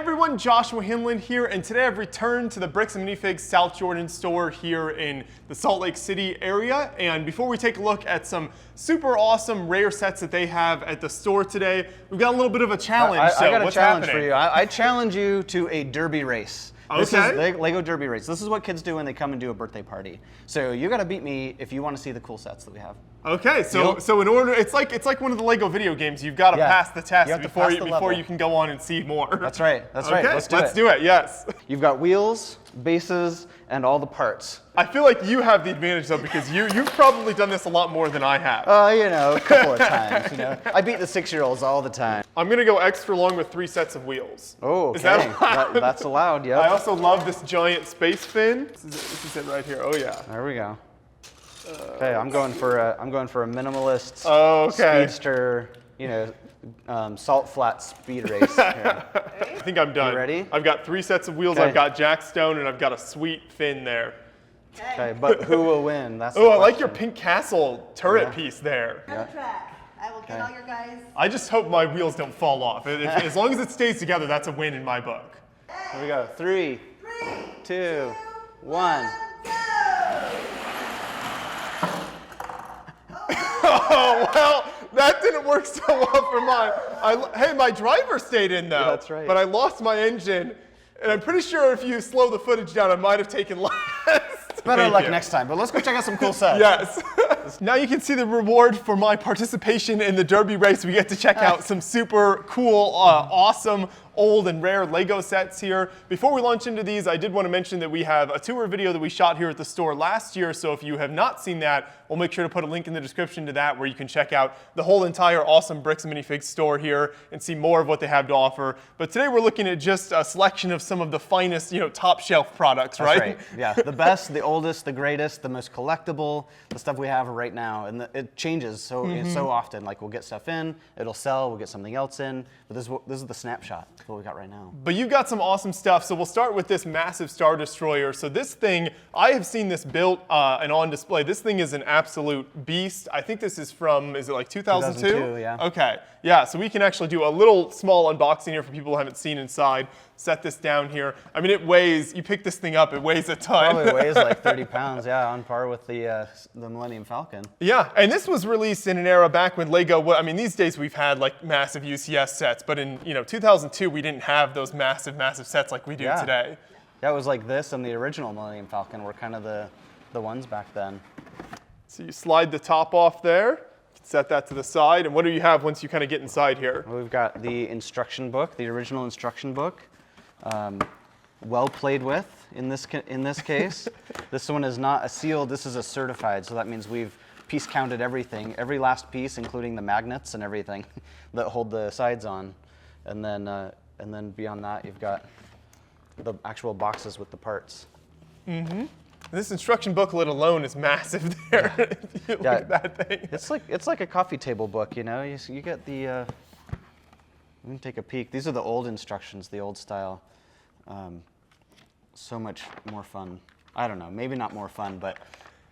everyone, Joshua Hinland here, and today I've returned to the Bricks and Minifigs South Jordan store here in the Salt Lake City area. And before we take a look at some super awesome rare sets that they have at the store today, we've got a little bit of a challenge. I got a challenge for you. I challenge you to a derby race. This is Lego Derby race. This is what kids do when they come and do a birthday party. So you got to beat me if you want to see the cool sets that we have. Okay, so in order, it's like one of the Lego video games. You've got to pass the test before you can go on and see more. That's right. That's right. Let's do it. Yes. You've got wheels, bases, and all the parts. I feel like you have the advantage though because you've probably done this a lot more than I have. You know, a couple of times. You know, I beat the 6-year-olds all the time. I'm gonna go extra long with 3 sets of wheels. Oh, okay. Is that allowed? That's allowed. Yeah. I also love this giant space fin. This is it right here. Oh yeah. There we go. Okay, I'm going for a minimalist speedster, you know, salt flat speed race here. I think I'm done. You ready? I've got 3 sets of wheels. I've got jackstone and I've got a sweet fin there. Okay, but who will win? That's I like your pink castle turret piece there. On the track. I will get all your guys. I just hope my wheels don't fall off. As long as it stays together, that's a win in my book. Here we go. 3, 2, 1. Oh, well, that didn't work so well for mine. Hey, my driver stayed in though. Yeah, that's right. But I lost my engine, and I'm pretty sure if you slow the footage down, I might have taken less. Better luck next time, but let's go check out some cool sets. Yes. Now you can see the reward for my participation in the Derby race. We get to check out some super cool, awesome, old and rare Lego sets here. Before we launch into these, I did want to mention that we have a tour video that we shot here at the store last year. So if you have not seen that, we'll make sure to put a link in the description to that where you can check out the whole entire awesome Bricks and Minifigs store here and see more of what they have to offer. But today we're looking at just a selection of some of the finest, top shelf products, right? That's right. Yeah, the best, the oldest, the greatest, the most collectible, the stuff we have right now. And it changes so often. Like we'll get stuff in, it'll sell, we'll get something else in. But this is the snapshot of what we got right now. But you've got some awesome stuff. So we'll start with this massive Star Destroyer. So this thing, I have seen this built and on display. This thing is an absolute beast. I think this is from, is it like 2002? 2002, yeah. Okay, yeah, so we can actually do a little small unboxing here for people who haven't seen inside. Set this down here. I mean, it weighs, you pick this thing up, it weighs a ton. Probably weighs like 30 pounds, yeah, on par with the Millennium Falcon. Yeah, and this was released in an era back when Lego, I mean, these days we've had like massive UCS sets, but in 2002 we didn't have those massive sets like we do today. Yeah, it was like this and the original Millennium Falcon were kind of the ones back then. So you slide the top off there, set that to the side, and what do you have once you kind of get inside here? We've got the instruction book, the original instruction book. Well played with in this case. This one is not a sealed, this is a certified, so that means we've piece counted everything, every last piece, including the magnets and everything that hold the sides on. And then beyond that, you've got the actual boxes with the parts. Mm-hmm. This instruction booklet alone is massive there. If you look at that thing. It's like a coffee table book, you know. You get the. Let me take a peek. These are the old instructions, the old style. So much more fun. I don't know, maybe not more fun, but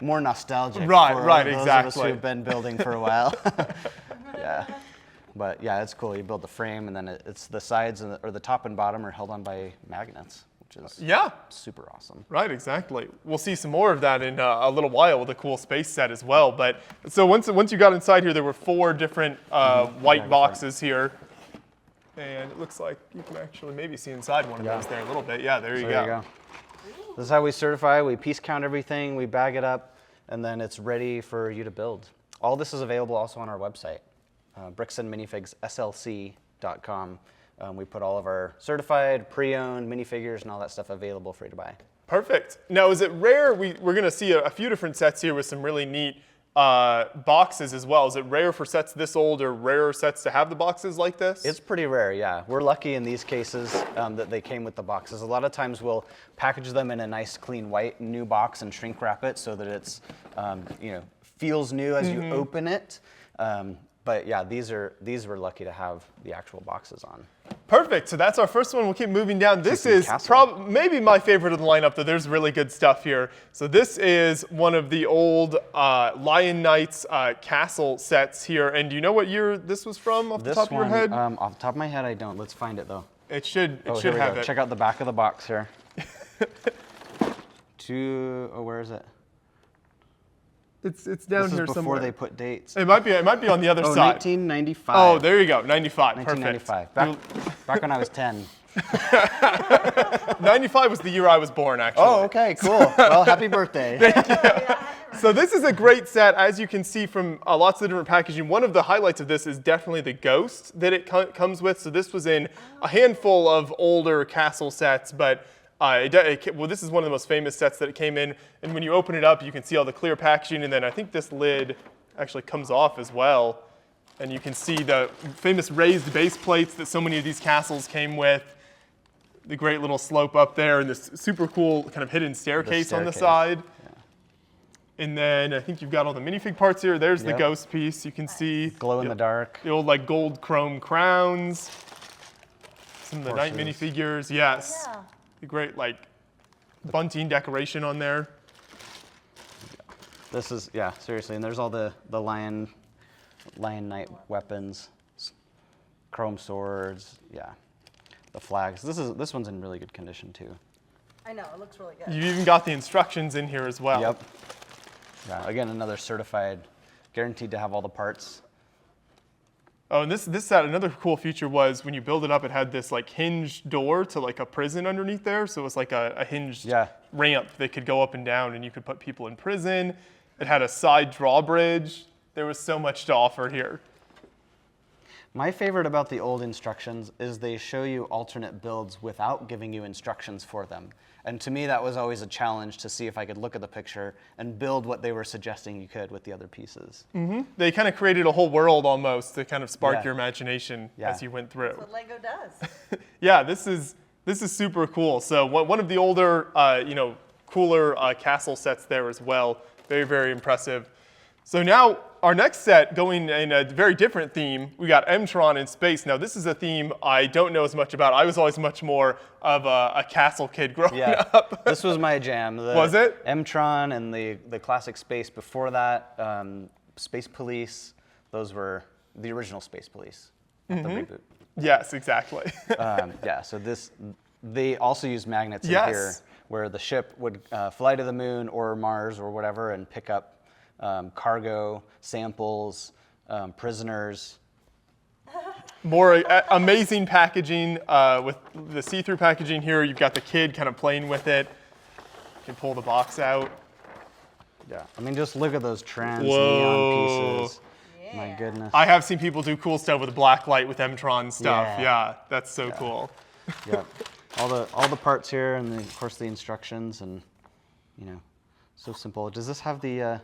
more nostalgic. Right, those exactly. Of us who've been building for a while. Yeah. But yeah, it's cool. You build the frame, and then it's the sides or the top and bottom are held on by magnets, which is super awesome. Right, exactly. We'll see some more of that in a little while with a cool space set as well. But so once you got inside here, there were 4 different white boxes here. And it looks like you can actually maybe see inside one of those there a little bit. Yeah, there you go. This is how we certify. We piece count everything, we bag it up, and then it's ready for you to build. All this is available also on our website, bricksandminifigsslc.com. We put all of our certified, pre-owned minifigures and all that stuff available for you to buy. Perfect. Now, is it rare? We're going to see a few different sets here with some really neat boxes as well. Is it rare for sets this old or rarer sets to have the boxes like this? It's pretty rare, yeah. We're lucky in these cases that they came with the boxes. A lot of times we'll package them in a nice, clean, white new box and shrink wrap it so that it's, feels new as you open it. But yeah, these we're lucky to have the actual boxes on. Perfect. So that's our first one. We'll keep moving down. This is maybe my favorite of the lineup, though. There's really good stuff here. So this is one of the old Lion Knights castle sets here. And do you know what year this was from off the top of your head? Off the top of my head, I don't. Let's find it, though. It should Oh, it here should we have go. it. Check out the back of the box here. Where is it? It's down This is here before somewhere. they put dates. It might be on the other Oh, side. 1995. Oh, there you go. 95. 1995. Perfect. Back when I was 10. 95 was the year I was born, actually. Oh, okay, cool. Well, happy birthday. So this is a great set, as you can see from lots of different packaging. One of the highlights of this is definitely the ghost that it comes with. So this was in a handful of older castle sets, but well, this is one of the most famous sets that it came in. And when you open it up, you can see all the clear packaging, and then I think this lid actually comes off as well. And you can see the famous raised base plates that so many of these castles came with. The great little slope up there, and this super cool kind of hidden staircase on the side. And then I think you've got all the minifig parts here. There's the ghost piece. You can see Glow in the dark. the old like gold chrome crowns. Some of the knight Horses. minifigures. Yes. Yeah. The great like bunting decoration on there. This is, yeah, seriously. And there's all the lion knight weapons, chrome swords, yeah. The flags. This one's in really good condition too. I know, it looks really good. You even got the instructions in here as well. Yep. Yeah, again, another certified, guaranteed to have all the parts. Oh, and this set, another cool feature was when you build it up, it had this like hinged door to like a prison underneath there. So it was like a hinged ramp that could go up and down, and you could put people in prison. It had a side drawbridge. There was so much to offer here. My favorite about the old instructions is they show you alternate builds without giving you instructions for them. And to me, that was always a challenge to see if I could look at the picture and build what they were suggesting you could with the other pieces. Mm-hmm. They kind of created a whole world almost to kind of spark your imagination as you went through. That's what Lego does. Yeah, this is super cool. So one of the older, cooler castle sets there as well. Very, very impressive. So now our next set, going in a very different theme, we got M-Tron in space. Now this is a theme I don't know as much about. I was always much more of a castle kid growing up. This was my jam. Was it? M-Tron and the classic space before that, Space Police, those were the original Space Police, not the reboot. Yes, exactly. Yeah, so they also use magnets in here where the ship would fly to the moon or Mars or whatever and pick up cargo, samples, prisoners. More amazing packaging with the see-through packaging here. You've got the kid kind of playing with it. You can pull the box out. Yeah, I mean, just look at those trans neon pieces. Yeah. My goodness. I have seen people do cool stuff with black light with M-Tron stuff. Yeah, that's so cool. Yeah, all the parts here, and of course the instructions, and so simple. Does this have the?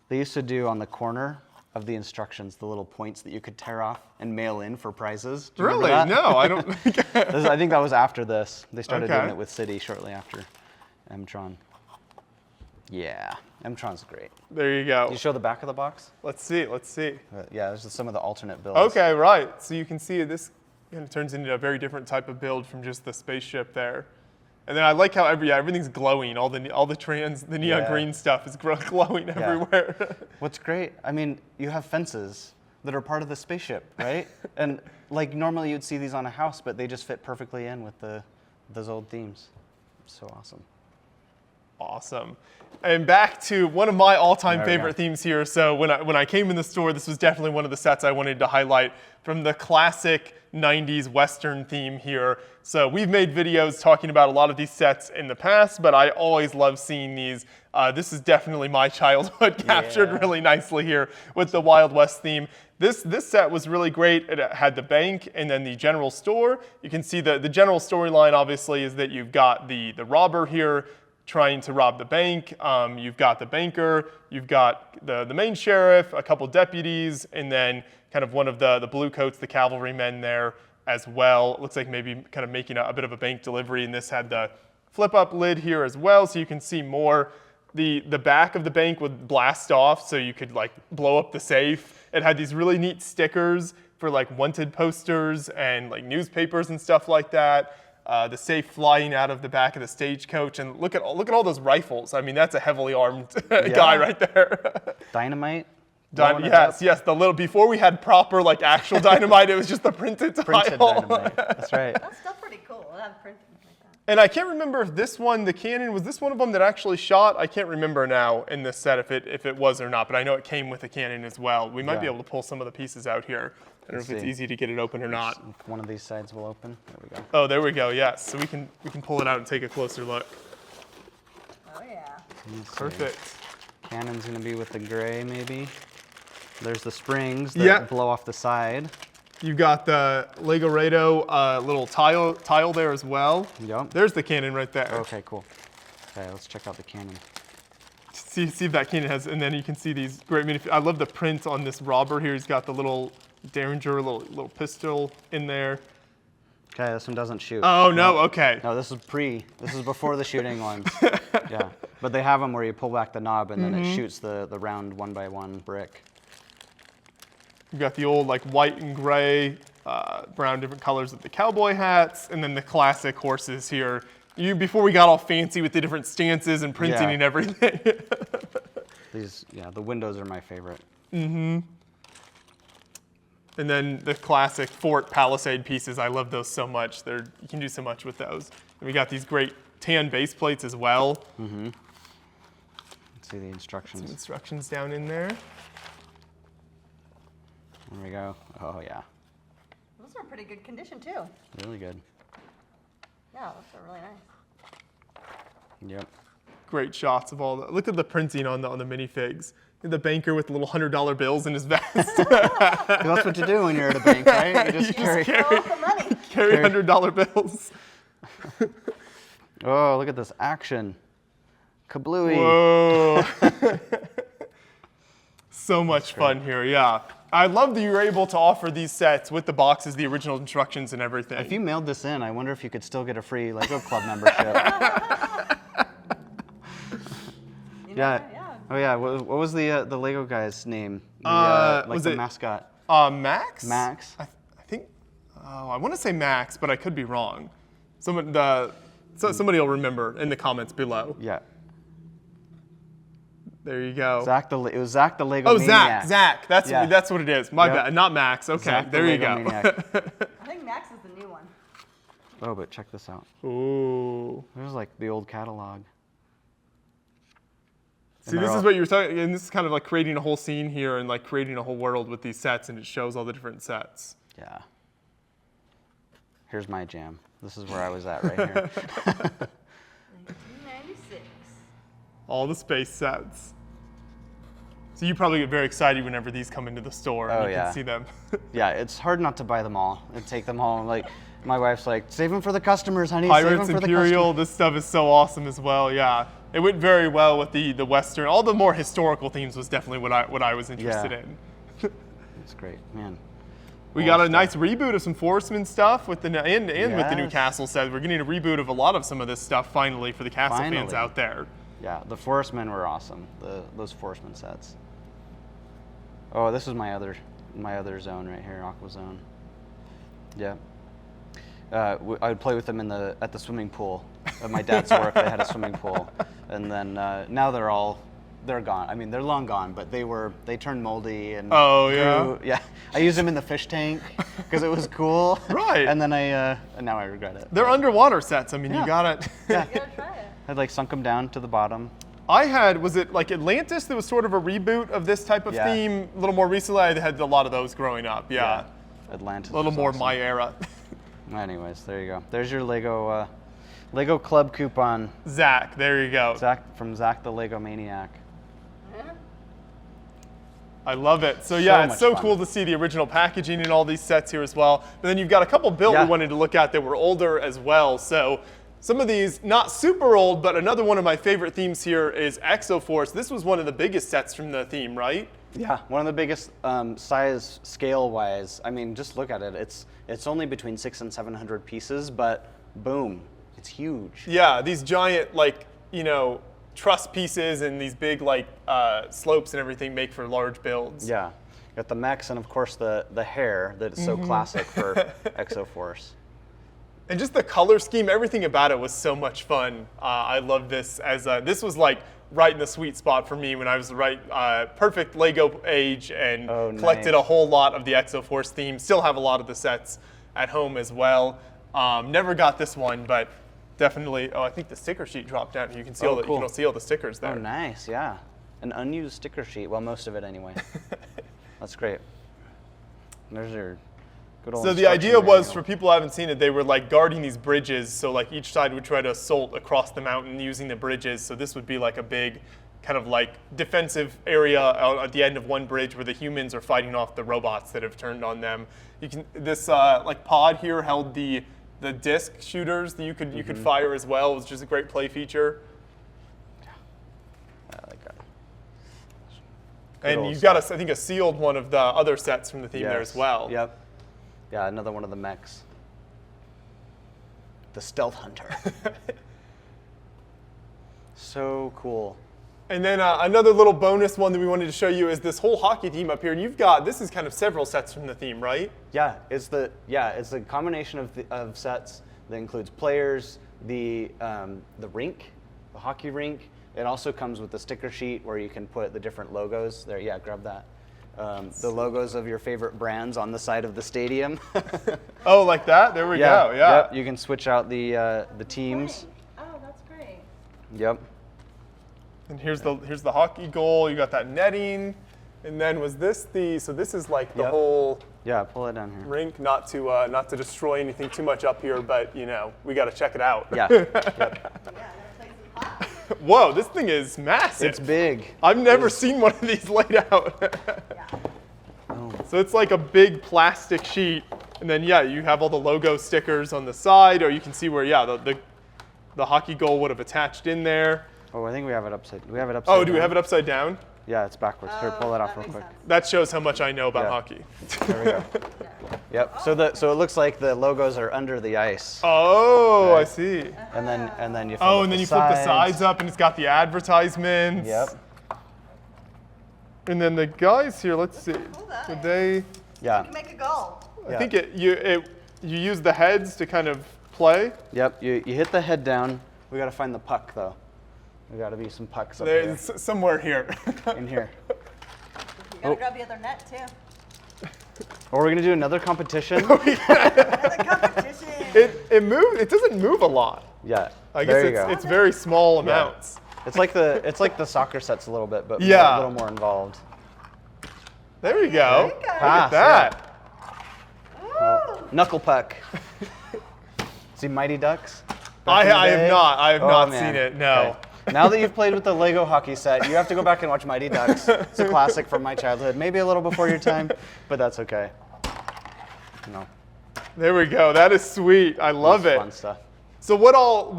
They used to do on the corner of the instructions the little points that you could tear off and mail in for prizes. Do you remember Really? that? No, I don't. I think that was after this. They started doing it with City shortly after M-Tron. Yeah, M-Tron's great. There you go. Can you show the back of the box? Let's see. Yeah, there's just some of the alternate builds. Okay, right. So you can see this kind of turns into a very different type of build from just the spaceship there. And then I like how everything's glowing. All the neon green stuff is glowing everywhere. What's great, I mean, you have fences that are part of the spaceship, right? And like normally you'd see these on a house, but they just fit perfectly in with those old themes. So awesome. Awesome. And back to one of my all-time There we favorite go. themes here. So when I came in the store, this was definitely one of the sets I wanted to highlight from the classic 90s Western theme here. So we've made videos talking about a lot of these sets in the past, but I always love seeing these. This is definitely my childhood captured really nicely here with the Wild West theme. This set was really great. It had the bank and then the general store. You can see the general storyline obviously is that you've got the robber here trying to rob the bank. You've got the banker, you've got the main sheriff, a couple deputies, and then kind of one of the blue coats, the cavalrymen there as well. It looks like maybe kind of making a bit of a bank delivery, and this had the flip-up lid here as well, so you can see more. The back of the bank would blast off, so you could like blow up the safe. It had these really neat stickers for like wanted posters and like newspapers and stuff like that. The safe flying out of the back of the stagecoach, and look at all those rifles. I mean, that's a heavily armed guy right there. Dynamite. blowing it Yes, up. yes. The little before we had proper like actual dynamite, it was just the printed tile. Printed dynamite. That's right. That's still pretty cool. I have printed like that. And I can't remember if this one, the cannon, was this one of them that actually shot? I can't remember now in this set if it was or not, but I know it came with a cannon as well. We might be Yeah. able to pull some of the pieces out here. I don't know Let's if it's see. easy to get it open or not. If one of these sides will open. There we go. Oh, there we go. Yes, so we can pull it out and take a closer look. Oh yeah. Let's see. Perfect. Cannon's gonna be with the gray, maybe. There's the springs that Yeah. blow off the side. You got the Lego Rado little tile there as well. Yup. There's the cannon right there. Okay, cool. Okay, let's check out the cannon. See if that cannon has, and then you can see these great minifigs. I love the print on this robber here. He's got the little Derringer, little pistol in there. Okay, this one doesn't shoot. Oh no, okay. No, this is before the shooting ones. Yeah, but they have them where you pull back the knob and then it shoots the round 1x1 brick. You've got the old like white and gray, brown different colors of the cowboy hats, and then the classic horses here. Before we got all fancy with the different stances and printing Yeah. and everything. The windows are my favorite. And then the classic Fort Palisade pieces, I love those so much. You can do so much with those. And we got these great tan base plates as well. Let's see the instructions. Instructions down in there. There we go. Oh yeah, Those are in pretty good condition too. really good. Yeah, those are really nice. Yep. Great shots of all the, look at the printing on the minifigs. The banker with the little $100 bills in his vest. That's what you do when you're at a bank, right? You just carry. Throw out the money. Carry $100 bills. Oh, look at this action. Kablooey. Whoa. So much fun here, yeah. I love that you were able to offer these sets with the boxes, the original instructions and everything. If you mailed this in, I wonder if you could still get a free Lego Club membership. Yeah. Oh yeah. What was the Lego guy's name? was the it- mascot. Max? Max. I think, I want to say Max, but I could be wrong. Somebody will remember in the comments below. Yeah. There you go. It was Zach the Lego Oh, Maniac. Zach. That's Yeah. that's what it is. My Yep. bad. Not Max. Okay, Zach the there you Lego go. Maniac. I think Max is the new one. Oh, but check this out. Ooh. There's like the old catalog. See, this is what you were talking, and this is kind of like creating a whole scene here and like creating a whole world with these sets, and it shows all the different sets. Yeah. Here's my jam. This is where I was at right here. 1996. All the space sets. So you probably get very excited whenever these come into the store and Oh, you yeah. can see them. Yeah, it's hard not to buy them all and take them home. Like, my wife's like, save them for the customers, honey. Save Pirates, them for Imperial, this stuff is so awesome as well, yeah. It went very well with the Western. All the more historical themes was definitely what I was interested Yeah. in. It's great, man. We All got a stuff. nice reboot of some Forceman stuff with and with the new Yes. Castle set. We're getting a reboot of a lot of some of this stuff finally for the Castle fans Finally. out there. Yeah, the Forest Men were awesome. Those Forest Men sets. Oh, this is my other zone right here, Aqua Zone. Yeah. I would play with them at the swimming pool. At my dad's work, they had a swimming pool, and then now they're gone. I mean, they're long gone, but they turned moldy and Oh, yeah? grew. Yeah. I used them in the fish tank because it was cool. Right. And then now I regret it. They're underwater sets. I mean, you Yeah. got it. Yeah. You gotta try it. I'd like sunk them down to the bottom. Was it like Atlantis that was sort of a reboot of this type of Yeah. theme a little more recently? I had a lot of those growing up, yeah. Atlantis. A little was more awesome. my era. Anyways, there you go. There's your Lego Club coupon. Zach, there you go. From Zach the Lego Maniac. Yeah. I love it. So yeah, it's much so fun. cool to see the original packaging in all these sets here as well. But then you've got a couple built Yeah. we wanted to look at that were older as well. So some of these, not super old, but another one of my favorite themes here is Exoforce. This was one of the biggest sets from the theme, right? Yeah, one of the biggest size scale-wise. I mean, just look at it. It's only between 600 and 700 pieces, but boom, it's huge. Yeah, these giant, like, truss pieces and these big, like, slopes and everything make for large builds. Yeah, got the mechs and of course the hair that is so classic for Exoforce. And just the color scheme, everything about it was so much fun. I love this this was like right in the sweet spot for me when I was perfect Lego age and collected a whole lot of the Exoforce theme. Still have a lot of the sets at home as well. Never got this one, but definitely. Oh, I think the sticker sheet dropped down. You can see all the, you can see all the stickers there. Oh, nice, yeah. An unused sticker sheet. Well, most of it anyway. That's great. There's your good old. So the idea was, for people who haven't seen it, they were like guarding these bridges. So like each side would try to assault across the mountain using the bridges. So this would be like a big kind of like defensive area at the end of one bridge where the humans are fighting off the robots that have turned on them. You can this like pod here held the disc shooters that you could fire as well, which is a great play feature. I like that. And you've got, I think, a sealed one of the other sets from the theme there as well. Yep. Yeah, another one of the mechs. The Stealth Hunter. So cool. And then another little bonus one that we wanted to show you is this whole hockey theme up here. And you've got, this is kind of several sets from the theme, right? Yeah, it's a combination of sets that includes players, the rink, the hockey rink. It also comes with the sticker sheet where you can put the different logos. There, yeah, grab that. The logos of your favorite brands on the side of the stadium. Oh, like that? There we go. Yeah. Yep. You can switch out the teams. Oh, that's great. Yep. And here's the hockey goal. You got that netting. And then was this so this is like the whole pull it down here. rink, not to destroy anything too much up here, but we got to check it out. Yeah. Yeah, that's like some pop. Whoa, this thing is massive. It's big. I've never seen one of these laid out. Yeah. So it's like a big plastic sheet, and then you have all the logo stickers on the side, or you can see where the hockey goal would have attached in there. Oh, I think we have it upside. Do we have it upside? Oh, do we have it upside down? Yeah, it's backwards. Here, pull that off real quick. That shows how much I know about hockey. There we go. Yep. So it looks like the logos are under the ice. Oh, I see. And then you. Oh, and then you flip the sides up, and it's got the advertisements. Yep. And then the guys here, let's see. Would they? Yeah. You can make a goal. I think you use the heads to kind of play. Yep. You hit the head down. We got to find the puck though. We got to be some pucks up there. There's somewhere here. In here. You gotta grab the other net too. Or we're gonna do another competition. Another competition. It doesn't move a lot. Yeah. I guess it's very small amounts. It's like the soccer sets a little bit, but a little more involved. There you go. There you go. Look at that. Ooh. Knuckle puck. See Mighty Ducks? I have not. I have not man. seen it. No. Okay. Now that you've played with the Lego hockey set, you have to go back and watch Mighty Ducks. It's a classic from my childhood. Maybe a little before your time, but that's okay. No. There we go. That is sweet. I love it. Fun stuff. So what all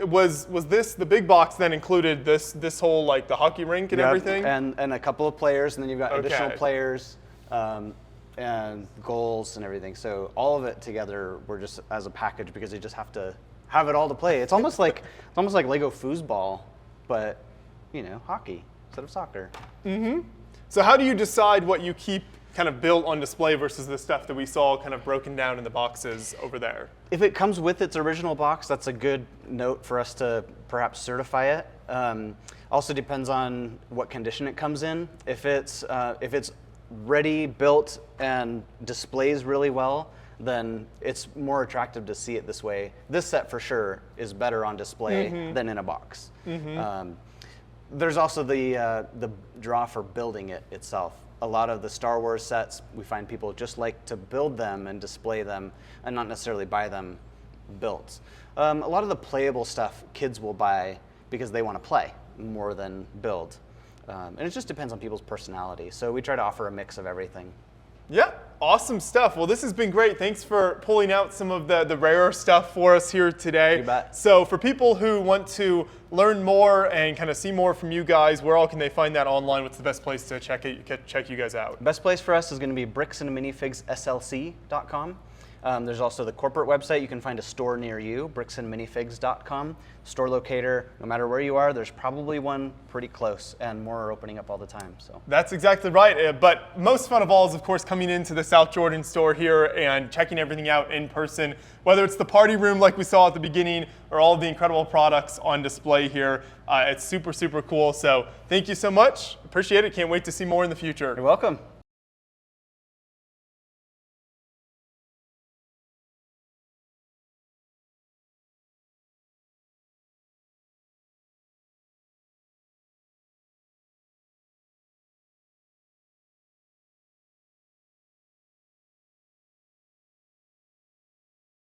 was this? The big box then included this whole like the hockey rink and everything. And a couple of players, and then you've got additional Okay. players and goals and everything. So all of it together, we're just as a package because you just have to have it all to play. It's almost like Lego foosball, but hockey instead of soccer. So how do you decide what you keep kind of built on display versus the stuff that we saw kind of broken down in the boxes over there? If it comes with its original box, that's a good note for us to perhaps certify it. Also depends on what condition it comes in. If it's ready, built, and displays really well, then it's more attractive to see it this way. This set for sure is better on display than in a box. There's also the draw for building it itself. A lot of the Star Wars sets, we find people just like to build them and display them and not necessarily buy them built. A lot of the playable stuff kids will buy because they want to play more than build. And it just depends on people's personality. So we try to offer a mix of everything. Yeah, awesome stuff. Well, this has been great. Thanks for pulling out some of the rarer stuff for us here today. You bet. So for people who want to learn more and kind of see more from you guys, where all can they find that online? What's the best place to check you guys out? Best place for us is going to be bricksandminifigs.slc.com. There's also the corporate website. You can find a store near you, bricksandminifigs.com. Store locator, no matter where you are, there's probably one pretty close, and more are opening up all the time. So That's exactly right. But most fun of all is, of course, coming into the South Jordan store here and checking everything out in person, whether it's the party room like we saw at the beginning or all of the incredible products on display here. It's super, super cool. So thank you so much. Appreciate it. Can't wait to see more in the future. you're welcome.